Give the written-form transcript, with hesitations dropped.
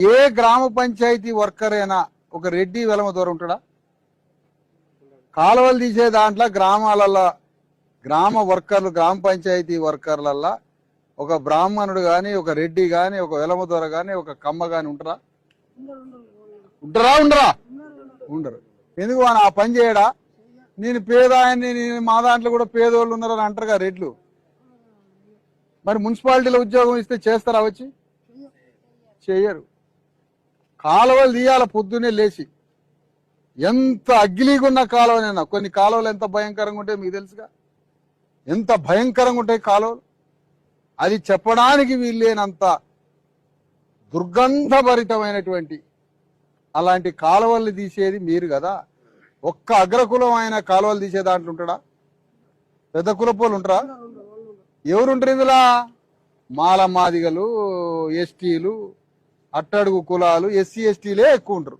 ఏ గ్రామ పంచాయతీ వర్కర్ అయినా ఒక రెడ్డి వెలమ దూరం ఉంటాడా? కాలువలు తీసే దాంట్లో గ్రామాలలో గ్రామ వర్కర్లు గ్రామ పంచాయతీ వర్కర్లల్లా ఒక బ్రాహ్మణుడు కానీ ఒక రెడ్డి కానీ ఒక వెలమ దొర కానీ ఒక కమ్మ కానీ ఉంటారా? ఉండరా? ఉండరు. ఎందుకు ఆ పని చేయడా? నేను పేదాయన్ని, నేను మా దాంట్లో కూడా పేదోళ్ళు ఉన్నారని అంటారుగా రెడ్లు. మరి మున్సిపాలిటీలో ఉద్యోగం ఇస్తే చేస్తారా? వచ్చి చెయ్యరు. కాలువలు తీయాల పొద్దున్నే లేచి. ఎంత అగ్లీగా ఉన్న కాలువనైనా, కొన్ని కాలువలు ఎంత భయంకరంగా ఉంటాయి మీకు తెలుసుగా, ఎంత భయంకరంగా ఉంటాయి కాలువలు. అది చెప్పడానికి వీల్లేనంత దుర్గంధభరితమైనటువంటి అలాంటి కాలువలు తీసేది మీరు కదా. ఒక్క అగ్రకులం ఆయన కాలువలు తీసే దాంట్లో ఉంటాడా? పెద్ద కులపోలు ఉంటారా? ఎవరుంటారు ఇందులో? మాలమాదిగలు, ఎస్టీలు, అట్టడుగు కులాలు, ఎస్సీ ఎస్టీలే ఎక్కువ ఉంటారు.